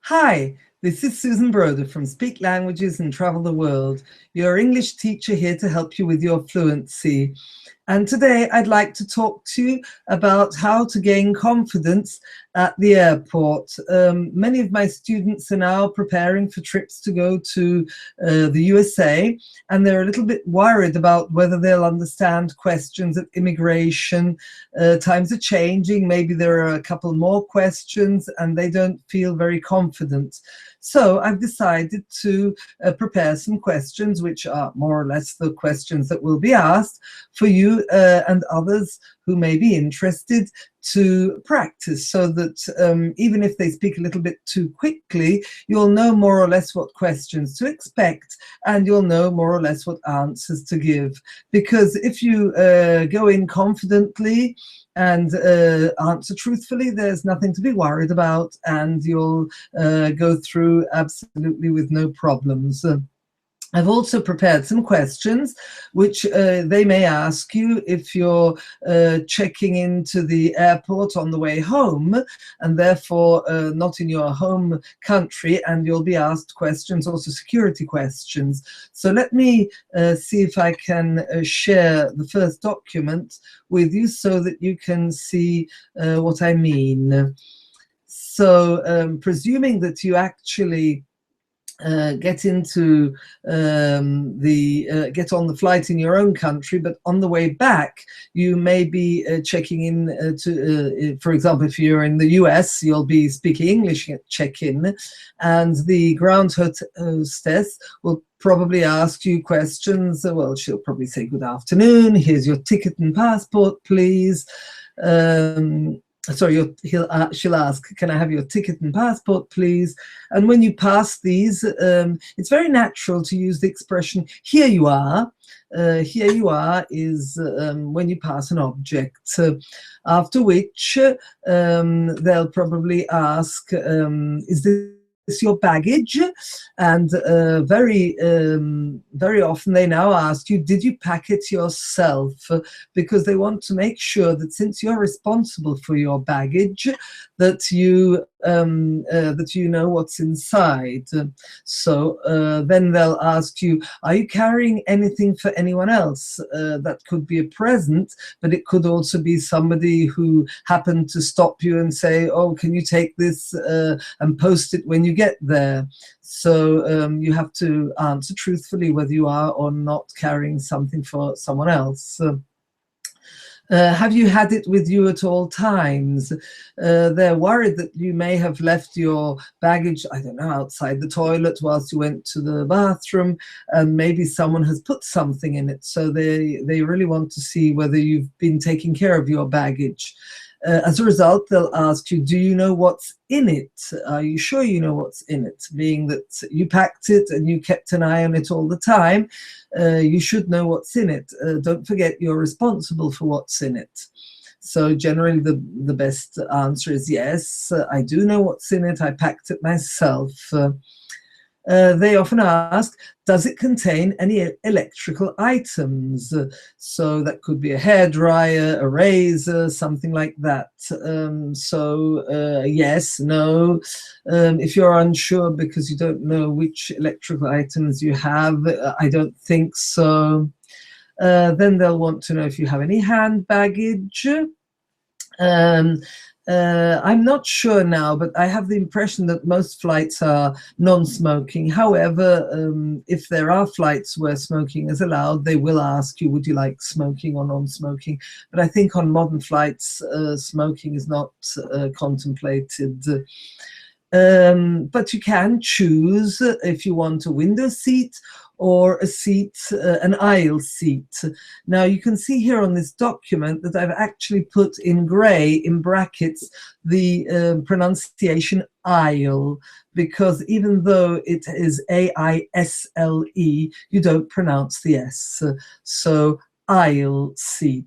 Hi, this is Susan Broder from Speak Languages and Travel the World, your English teacher here to help you with your fluency. And today I'd like to talk to you about how to gain confidence at the airport. Many of my students are now preparing for trips to go to the USA, and they're a little bit worried about whether they'll understand questions at immigration. Times are changing, maybe there are a couple more questions and they don't feel very confident. So I've decided to prepare some questions which are more or less the questions that will be asked for you and others who may be interested to practice, so that even if they speak a little bit too quickly, you'll know more or less what questions to expect and you'll know more or less what answers to give. Because if you go in confidently and answer truthfully, there's nothing to be worried about, and you'll go through absolutely with no problems. I've also prepared some questions which they may ask you if you're checking into the airport on the way home, and therefore not in your home country, and you'll be asked questions, also security questions. So let me see if I can share the first document with you so that you can see what I mean. So presuming that you actually get into get on the flight in your own country, but on the way back you may be checking in to, for example, if you're in the US, you'll be speaking English at check-in, and the ground hostess will probably ask you questions. Well, she'll probably say, "Good afternoon, here's your ticket and passport, please." Sorry, she'll ask, "Can I have your ticket and passport, please?" And when you pass these, it's very natural to use the expression, "Here you are." Here you are is when you pass an object. After which they'll probably ask, "Is this your baggage?" And very often they now ask you, "Did you pack it yourself?" Because they want to make sure that since you're responsible for your baggage, that you know what's inside. So then they'll ask you, "Are you carrying anything for anyone else?" That could be a present, but it could also be somebody who happened to stop you and say, "Oh, can you take this and post it when you get there?" So you have to answer truthfully whether you are or not carrying something for someone else. Have you had it with you at all times? They're worried that you may have left your baggage, I don't know, outside the toilet whilst you went to the bathroom, and maybe someone has put something in it. So they really want to see whether you've been taking care of your baggage. As a result, they'll ask you, "Do you know what's in it? Are you sure you know what's in it?" Being that you packed it and you kept an eye on it all the time, you should know what's in it. Don't forget, you're responsible for what's in it. So generally the best answer is yes, I do know what's in it, I packed it myself. They often ask, "Does it contain any electrical items?" So that could be a hairdryer, a razor, something like that. Yes, no. If you're unsure because you don't know which electrical items you have, I don't think so. Then they'll want to know if you have any hand baggage. I'm not sure now, but I have the impression that most flights are non-smoking. However, if there are flights where smoking is allowed, they will ask you, "Would you like smoking or non-smoking?" But I think on modern flights, smoking is not contemplated. But you can choose if you want a window seat or a seat, an aisle seat. Now you can see here on this document that I've actually put in grey, in brackets, the pronunciation aisle, because even though it is A-I-S-L-E, you don't pronounce the S. So aisle seat.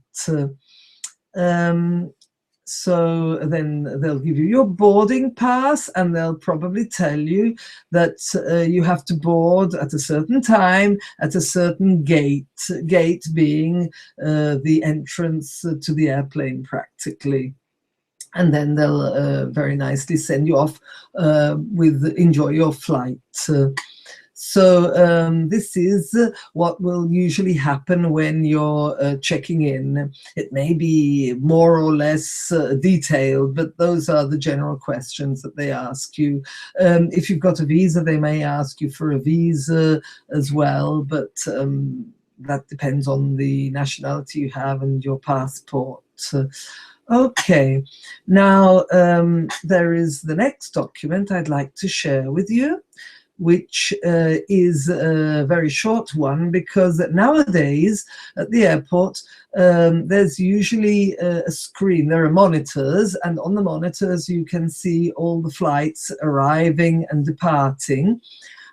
So then they'll give you your boarding pass, and they'll probably tell you that you have to board at a certain time at a certain gate, gate being the entrance to the airplane practically. and then they'll very nicely send you off with enjoy your flight. So this is what will usually happen when you're checking in. It may be more or less detailed, but those are the general questions that they ask you. If you've got a visa, they may ask you for a visa as well, but that depends on the nationality you have and your passport. Okay, now there is the next document I'd like to share with you, which is a very short one, because nowadays at the airport there's usually a screen. There are monitors, and on the monitors you can see all the flights arriving and departing.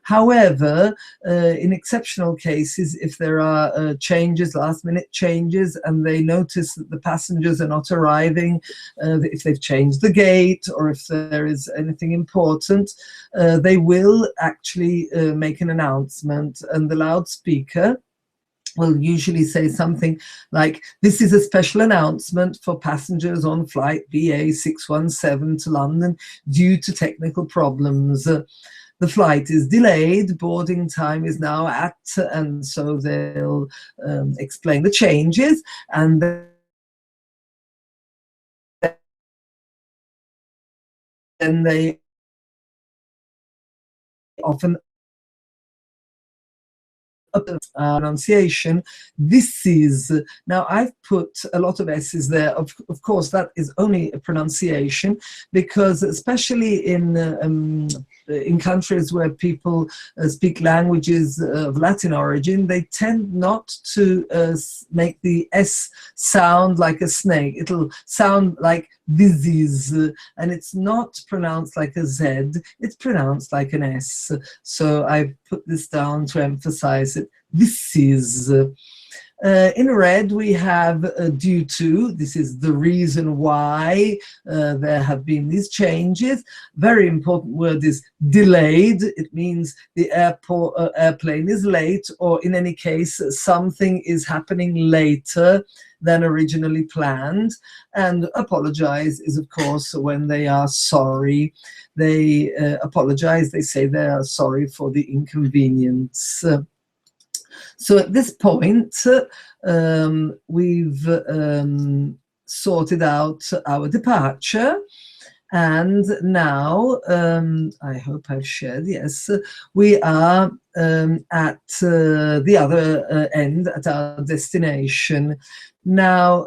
However, in exceptional cases, if there are changes, last-minute changes, and they notice that the passengers are not arriving, if they've changed the gate or if there is anything important, they will actually make an announcement, and the loudspeaker will usually say something like, "This is a special announcement for passengers on flight BA 617 to London due to technical problems. The flight is delayed, boarding time is now at," and so they'll explain the changes, and then they often pronunciation. This is, now I've put a lot of S's there. Of course, that is only a pronunciation, because especially in countries where people speak languages of Latin origin, they tend not to make the S sound like a snake. It'll sound like this is, and it's not pronounced like a Z, it's pronounced like an S. So I've put this down to emphasize it. This is. In red, we have due to. This is the reason why there have been these changes. Very important word is delayed. It means the airplane is late, or in any case, something is happening later than originally planned. And apologize is, of course, when they are sorry. They apologize. They say they are sorry for the inconvenience. So at this point, we've sorted out our departure, and now, I hope I've shared, yes, we are at the other end, at our destination. Now,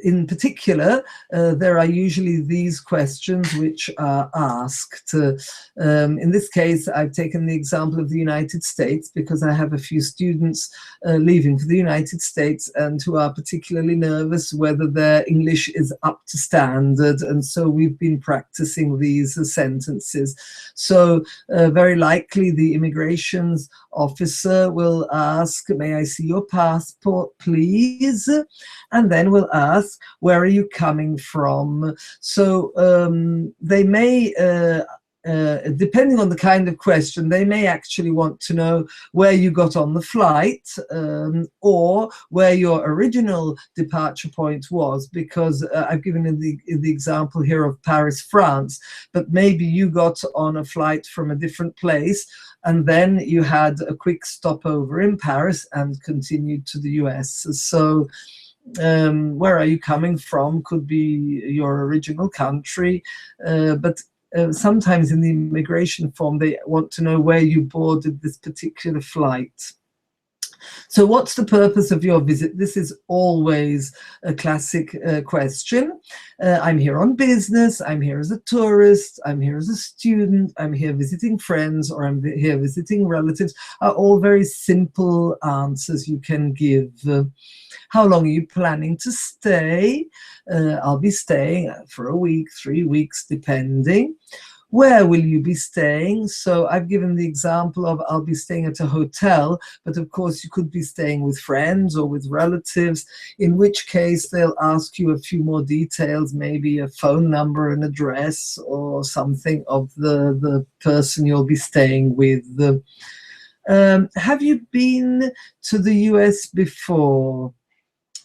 in particular, there are usually these questions which are asked. In this case, I've taken the example of the United States because I have a few students leaving for the United States and who are particularly nervous whether their English is up to standard, and so we've been practicing these sentences. So very likely the immigrations officer will ask, "May I see your passport, please?" And then we'll ask, "Where are you coming from?" So they may, depending on the kind of question, they may actually want to know where you got on the flight, or where your original departure point was, because I've given the example here of Paris, France, but maybe you got on a flight from a different place, and then you had a quick stopover in Paris and continued to the US. So where are you coming from could be your original country, but sometimes in the immigration form they want to know where you boarded this particular flight. So what's the purpose of your visit? This is always a classic question. I'm here on business, I'm here as a tourist, I'm here as a student, I'm here visiting friends, or I'm here visiting relatives, are all very simple answers you can give. How long are you planning to stay? I'll be staying for a week, 3 weeks, depending. Where will you be staying? So I've given the example of I'll be staying at a hotel, but of course you could be staying with friends or with relatives, in which case they'll ask you a few more details, maybe a phone number, an address, or something of the person you'll be staying with. Have you been to the US before?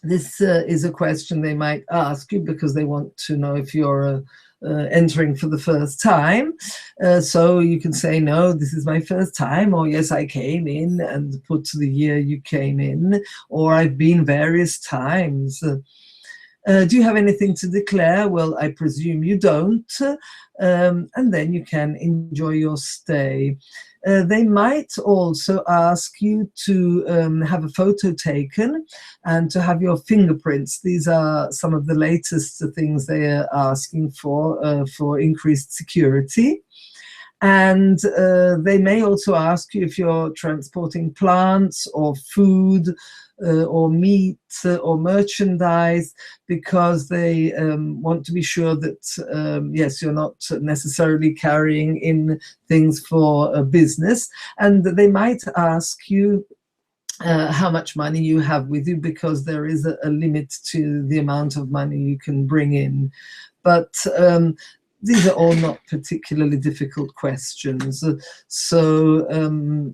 This is a question they might ask you because they want to know if you're entering for the first time. So you can say, no, this is my first time, or yes, I came in, and put the year you came in, or I've been various times. Do you have anything to declare? Well, I presume you don't. And then you can enjoy your stay. They might also ask you to have a photo taken and to have your fingerprints. These are some of the latest things they are asking for increased security. And they may also ask you if you're transporting plants or food or meat or merchandise, because they want to be sure that, yes, you're not necessarily carrying in things for business. And they might ask you how much money you have with you, because there is a limit to the amount of money you can bring in. But these are all not particularly difficult questions. So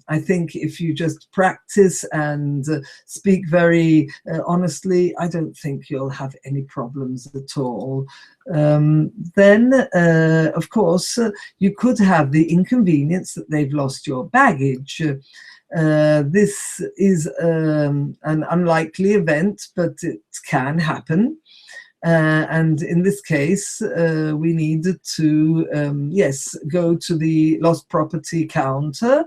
I think if you just practice and speak very honestly, I don't think you'll have any problems at all. Then, of course, you could have the inconvenience that they've lost your baggage. This is an unlikely event, but it can happen. And in this case, we needed to, yes, go to the lost property counter.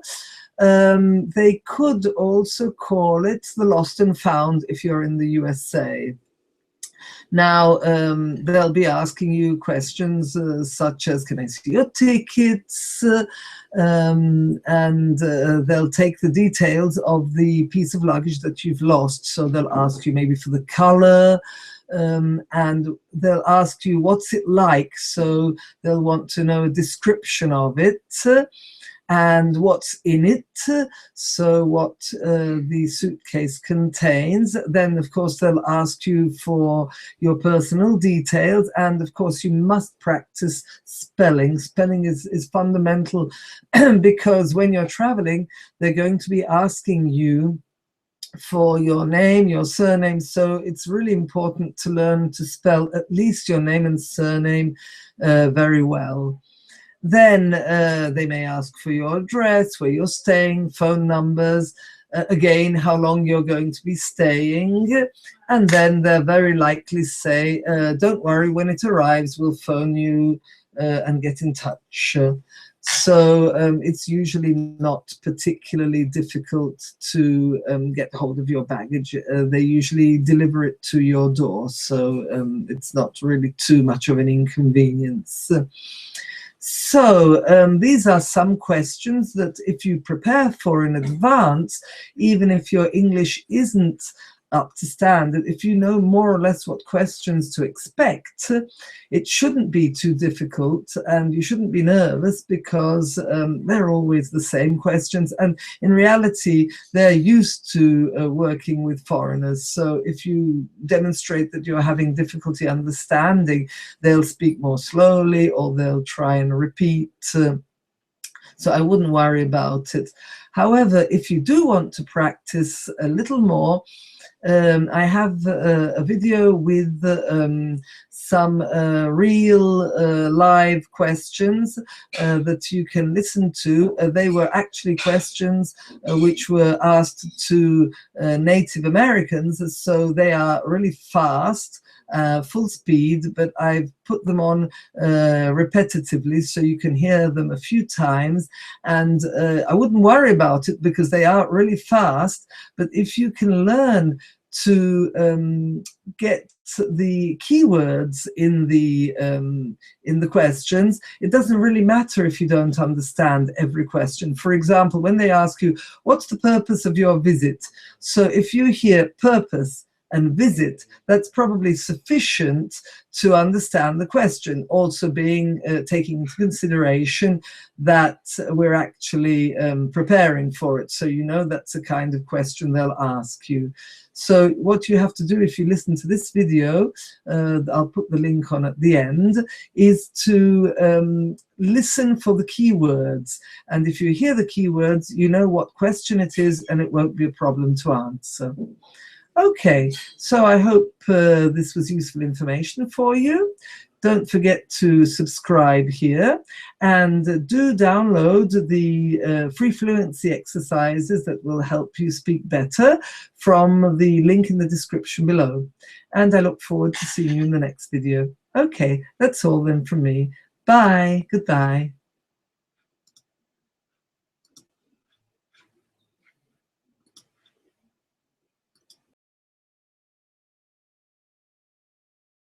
They could also call it the lost and found if you're in the USA. Now, they'll be asking you questions such as, can I see your tickets? And they'll take the details of the piece of luggage that you've lost. So they'll ask you maybe for the color, and they'll ask you, what's it like? So they'll want to know a description of it. And what's in it, so what the suitcase contains. Then, of course, they'll ask you for your personal details, and of course, you must practice spelling. Spelling is fundamental because when you're traveling, they're going to be asking you for your name, your surname, so it's really important to learn to spell at least your name and surname very well. Then they may ask for your address, where you're staying, phone numbers, again, how long you're going to be staying. And then they'll very likely say, don't worry, when it arrives, we'll phone you and get in touch. So it's usually not particularly difficult to get hold of your baggage. They usually deliver it to your door, so it's not really too much of an inconvenience. So these are some questions that if you prepare for in advance, even if your English isn't up to standard, if you know more or less what questions to expect, it shouldn't be too difficult, and you shouldn't be nervous, because they're always the same questions, and in reality they're used to working with foreigners. So if you demonstrate that you're having difficulty understanding, they'll speak more slowly, or they'll try and repeat. So I wouldn't worry about it. However, if you do want to practice a little more, I have a video with some real live questions that you can listen to. They were actually questions which were asked to Native Americans, so they are really fast, full speed, but I've put them on repetitively so you can hear them a few times. And I wouldn't worry about it because they are really fast, but if you can learn to get the keywords in the questions, it doesn't really matter if you don't understand every question. For example, when they ask you, what's the purpose of your visit? So if you hear purpose and visit, that's probably sufficient to understand the question. Also being taking into consideration that we're actually preparing for it. So you know that's the kind of question they'll ask you. So what you have to do if you listen to this video, I'll put the link on at the end, is to listen for the keywords. And if you hear the keywords, you know what question it is, and it won't be a problem to answer. Okay, so I hope this was useful information for you. Don't forget to subscribe here, and do download the free fluency exercises that will help you speak better from the link in the description below. And I look forward to seeing you in the next video. Okay, that's all then from me. Bye. Goodbye.